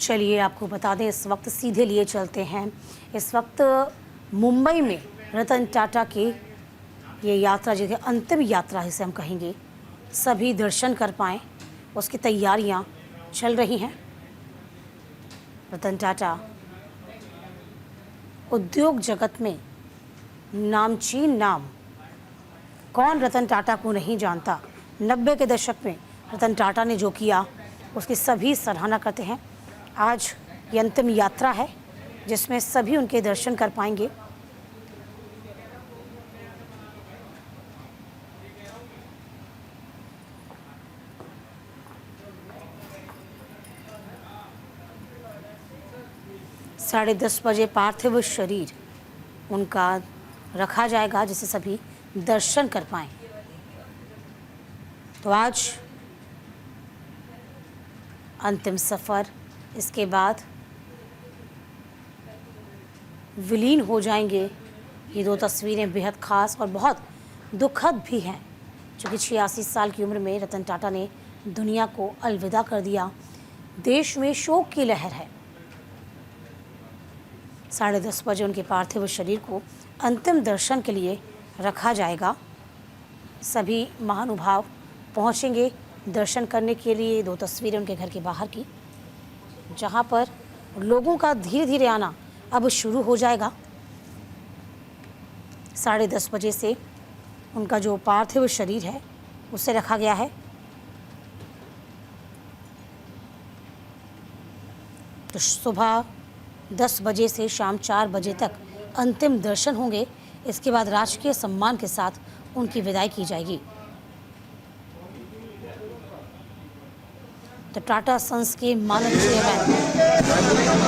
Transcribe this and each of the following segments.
चलिए आपको बता दें, इस वक्त सीधे लिए चलते हैं। इस वक्त मुंबई में रतन टाटा की ये यात्रा, जो है अंतिम यात्रा इसे हम कहेंगे, सभी दर्शन कर पाएँ उसकी तैयारियां चल रही हैं। रतन टाटा उद्योग जगत में नामचीन नाम, कौन रतन टाटा को नहीं जानता। 90 के दशक में रतन टाटा ने जो किया उसकी सभी सराहना करते हैं। आज ये अंतिम यात्रा है जिसमें सभी उनके दर्शन कर पाएंगे। साढ़े 10 बजे पार्थिव शरीर उनका रखा जाएगा जिसे सभी दर्शन कर पाएं। तो आज अंतिम सफ़र, इसके बाद विलीन हो जाएंगे। ये दो तस्वीरें बेहद ख़ास और बहुत दुखद भी हैं, क्योंकि 86 साल की उम्र में रतन टाटा ने दुनिया को अलविदा कर दिया। देश में शोक की लहर है। 10:30 बजे उनके पार्थिव शरीर को अंतिम दर्शन के लिए रखा जाएगा। सभी महानुभाव पहुंचेंगे दर्शन करने के लिए। दो तस्वीरें उनके घर के बाहर की, जहां पर लोगों का धीरे धीरे आना अब शुरू हो जाएगा। 10:30 बजे से उनका जो पार्थिव शरीर है उसे रखा गया है। तो सुबह 10 बजे से शाम 4 बजे तक अंतिम दर्शन होंगे। इसके बाद राजकीय सम्मान के साथ उनकी विदाई की जाएगी। तो टाटा सन्स के मानद चेयरमैन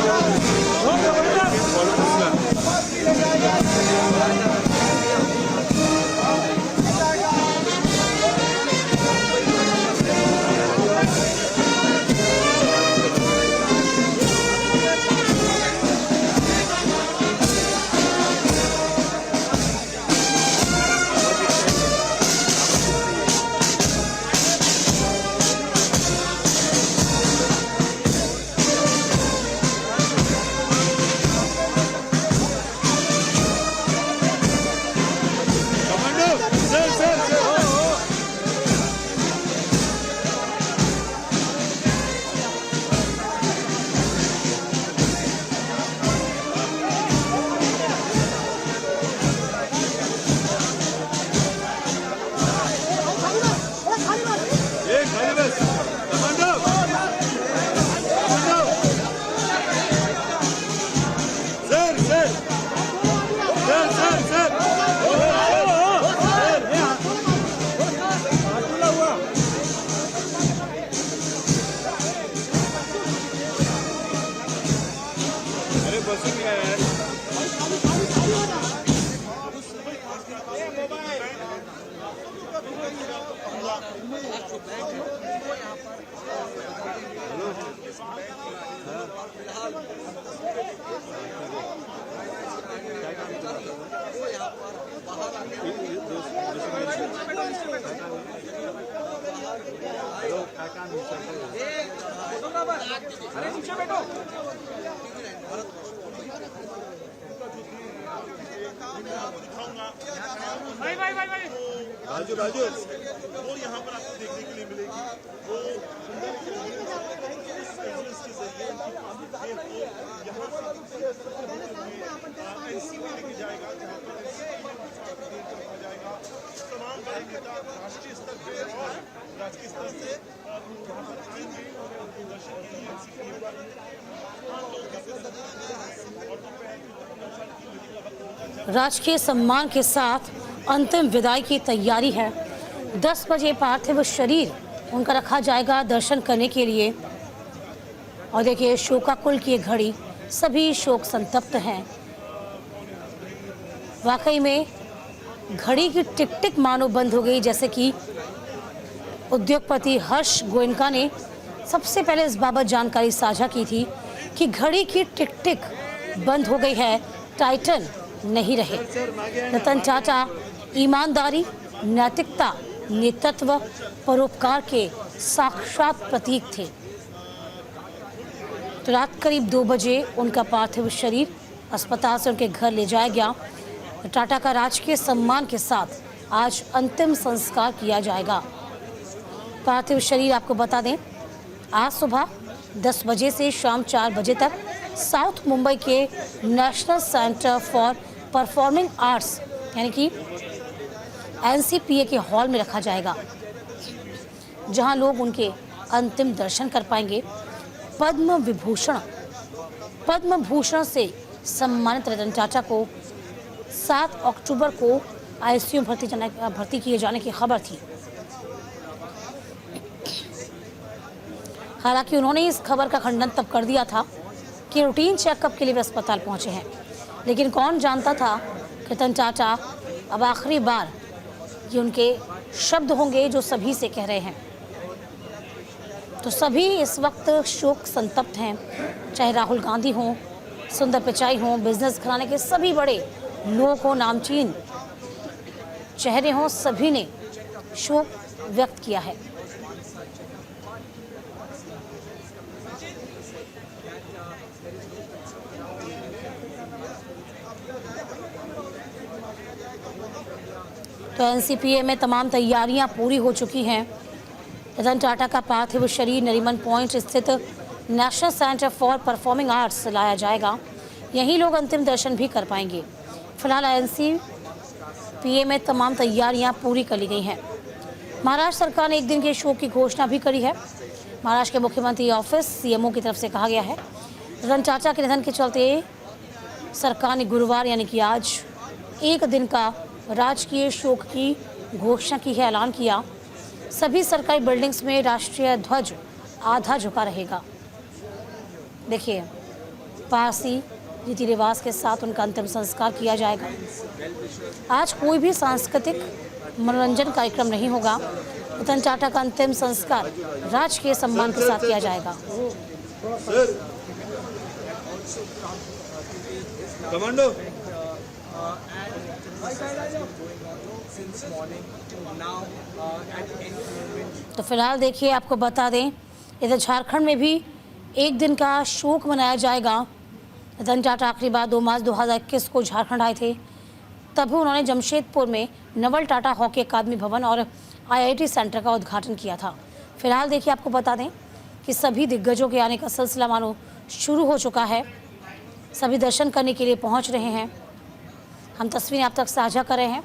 राजू वो यहाँ पर आपको देखने के लिए मिलेगी। वो एनसी में लेके जाएगा, जहाँ पर रखा जाएगा। तमाम बड़े नेता राष्ट्रीय स्तर से और राजकीय स्तर से यहाँ पर आएंगे और दर्शन के लिए एनसी के राजकीय सम्मान के साथ अंतिम विदाई की तैयारी है। 10 बजे पार्थिव शरीर उनका रखा जाएगा दर्शन करने के लिए। और देखिए, शोकाकुल की घड़ी, सभी शोक संतप्त हैं। वाकई में घड़ी की टिक टिक मानो बंद हो गई। जैसे कि उद्योगपति हर्ष गोयनका ने सबसे पहले इस बाबत जानकारी साझा की थी कि घड़ी की टिक टिक बंद हो गई है, टाइटन नहीं रहे। रतन टाटा ईमानदारी, नैतिकता, नेतृत्व, परोपकार के साक्षात प्रतीक थे। तो रात करीब 2 बजे उनका पार्थिव शरीर अस्पताल से उनके घर ले जाया गया। टाटा का राजकीय सम्मान के साथ आज अंतिम संस्कार किया जाएगा। पार्थिव शरीर आपको बता दें, आज सुबह 10 बजे से शाम 4 बजे तक साउथ मुंबई के national centre for performing arts यानी कि NCPA के हॉल में रखा जाएगा, जहां लोग उनके अंतिम दर्शन कर पाएंगे। पद्म भूषण से सम्मानित रतन टाटा को 7 अक्टूबर को ICU भर्ती किए जाने की खबर थी। हालांकि उन्होंने इस खबर का खंडन तब कर दिया था कि रूटीन चेकअप के लिए वे अस्पताल पहुंचे हैं, लेकिन कौन जानता था कि रतन टाटा अब आखिरी बार ये उनके शब्द होंगे जो सभी से कह रहे हैं। तो सभी इस वक्त शोक संतप्त हैं, चाहे राहुल गांधी हों, सुंदर पिचाई हों, बिजनेस घराने के सभी बड़े लोग हों, नामचीन चेहरे हों, सभी ने शोक व्यक्त किया है। तो NCPA में तमाम तैयारियां पूरी हो चुकी हैं। रतन टाटा का पार्थिव शरीर नरीमन पॉइंट स्थित national centre for performing arts लाया जाएगा। यहीं लोग अंतिम दर्शन भी कर पाएंगे। फिलहाल NCPA में तमाम तैयारियां पूरी कर ली गई हैं। महाराष्ट्र सरकार ने एक दिन के शोक की घोषणा भी करी है। महाराष्ट्र के मुख्यमंत्री ऑफिस CMO की तरफ से कहा गया है, रतन टाटा के निधन के चलते सरकार ने गुरुवार यानी कि आज एक दिन का राजकीय शोक की घोषणा की है, ऐलान किया। सभी सरकारी बिल्डिंग्स में राष्ट्रीय ध्वज आधा झुका रहेगा। देखिए, पारसी रीति रिवाज के साथ उनका अंतिम संस्कार किया जाएगा। आज कोई भी सांस्कृतिक मनोरंजन कार्यक्रम नहीं होगा। रतन टाटा का अंतिम संस्कार राजकीय सम्मान के साथ किया जाएगा। कमांडो तो फिलहाल देखिए, आपको बता दें, इधर झारखंड में भी एक दिन का शोक मनाया जाएगा। रतन टाटा आखिरी बार 2 मार्च 2021 को झारखंड आए थे। तभी उन्होंने जमशेदपुर में नवल टाटा हॉकी अकादमी भवन और IIT सेंटर का उद्घाटन किया था। फिलहाल देखिए, आपको बता दें कि सभी दिग्गजों के आने का सिलसिला मानो शुरू हो चुका है। सभी दर्शन करने के लिए पहुंच रहे हैं। हम तस्वीरें आप तक साझा कर रहे हैं।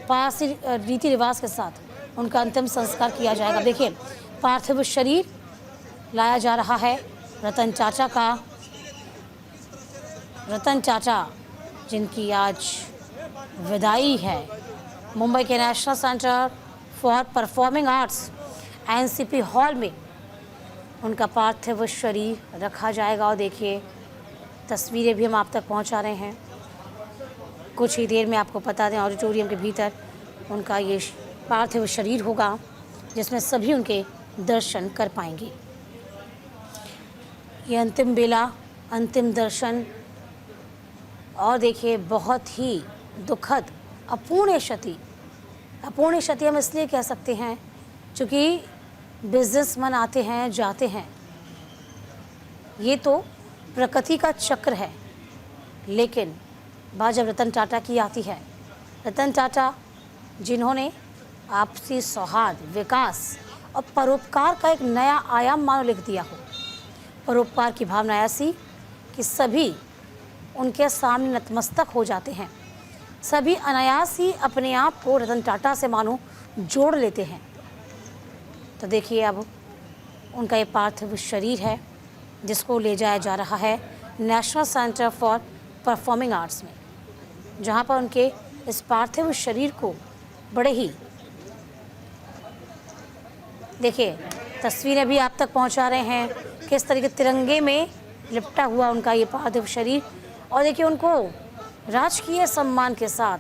पारसी रीति रिवाज के साथ उनका अंतिम संस्कार किया जाएगा। देखिए, पार्थिव शरीर लाया जा रहा है रतन टाटा का। रतन टाटा जिनकी आज विदाई है। मुंबई के national centre for performing arts NCP hall में उनका पार्थिव शरीर रखा जाएगा। और देखिए, तस्वीरें भी हम आप तक पहुंचा रहे हैं। कुछ ही देर में आपको बता दें, ऑडिटोरियम के भीतर उनका ये पार्थिव शरीर होगा, जिसमें सभी उनके दर्शन कर पाएंगे। ये अंतिम बेला, अंतिम दर्शन, और देखिए बहुत ही दुखद अपूर्णीय क्षति हम इसलिए कह सकते हैं क्योंकि बिजनेसमैन आते हैं जाते हैं, ये तो प्रकृति का चक्र है। लेकिन बात जब रतन टाटा की आती है, रतन टाटा जिन्होंने आपसी सौहार्द, विकास और परोपकार का एक नया आयाम मानो लिख दिया हो। परोपकार की भावना ऐसी कि सभी उनके सामने नतमस्तक हो जाते हैं। सभी अनायास ही अपने आप को रतन टाटा से मानो जोड़ लेते हैं। तो देखिए, अब उनका ये पार्थिव शरीर है जिसको ले जाया जा रहा है national centre for performing arts में, जहां पर उनके इस पार्थिव शरीर को बड़े ही, देखिए तस्वीरें भी आप तक पहुंचा रहे हैं, किस तरीके तिरंगे में लिपटा हुआ उनका ये पार्थिव शरीर। और देखिए, उनको राजकीय सम्मान के साथ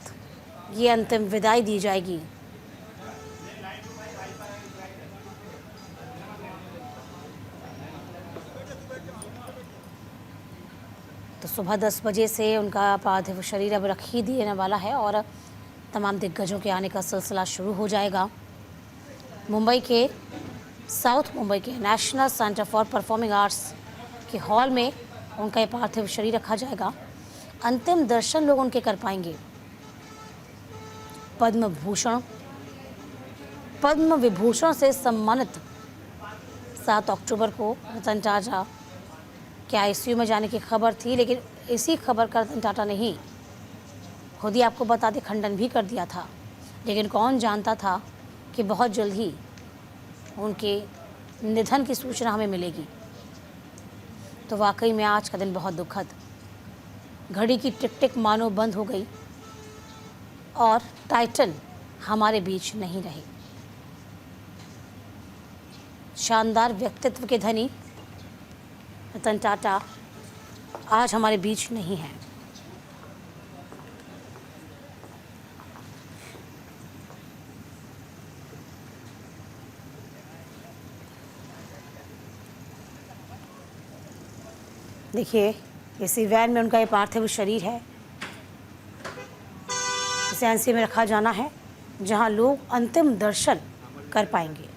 ये अंतिम विदाई दी जाएगी। तो सुबह 10 बजे से उनका पार्थिव शरीर अब रख ही देने वाला है और तमाम दिग्गजों के आने का सिलसिला शुरू हो जाएगा। मुंबई के साउथ मुंबई के national centre for performing arts कि हॉल में उनका ये पार्थिव शरीर रखा जाएगा। अंतिम दर्शन लोग उनके कर पाएंगे। पद्म विभूषण से सम्मानित 7 अक्टूबर को रतन टाटा के आईसीयू में जाने की खबर थी, लेकिन इसी खबर का रतन टाटा ने ही खुद ही आपको बता दे खंडन भी कर दिया था। लेकिन कौन जानता था कि बहुत जल्द ही उनके निधन की सूचना हमें मिलेगी। तो वाकई में आज का दिन बहुत दुखद, घड़ी की टिक टिक मानो बंद हो गई और टाइटन हमारे बीच नहीं रहे। शानदार व्यक्तित्व के धनी रतन टाटा आज हमारे बीच नहीं हैं। देखिए, इसी वैन में उनका ये पार्थिव शरीर है। इसे एनसीए में रखा जाना है, जहां लोग अंतिम दर्शन कर पाएंगे।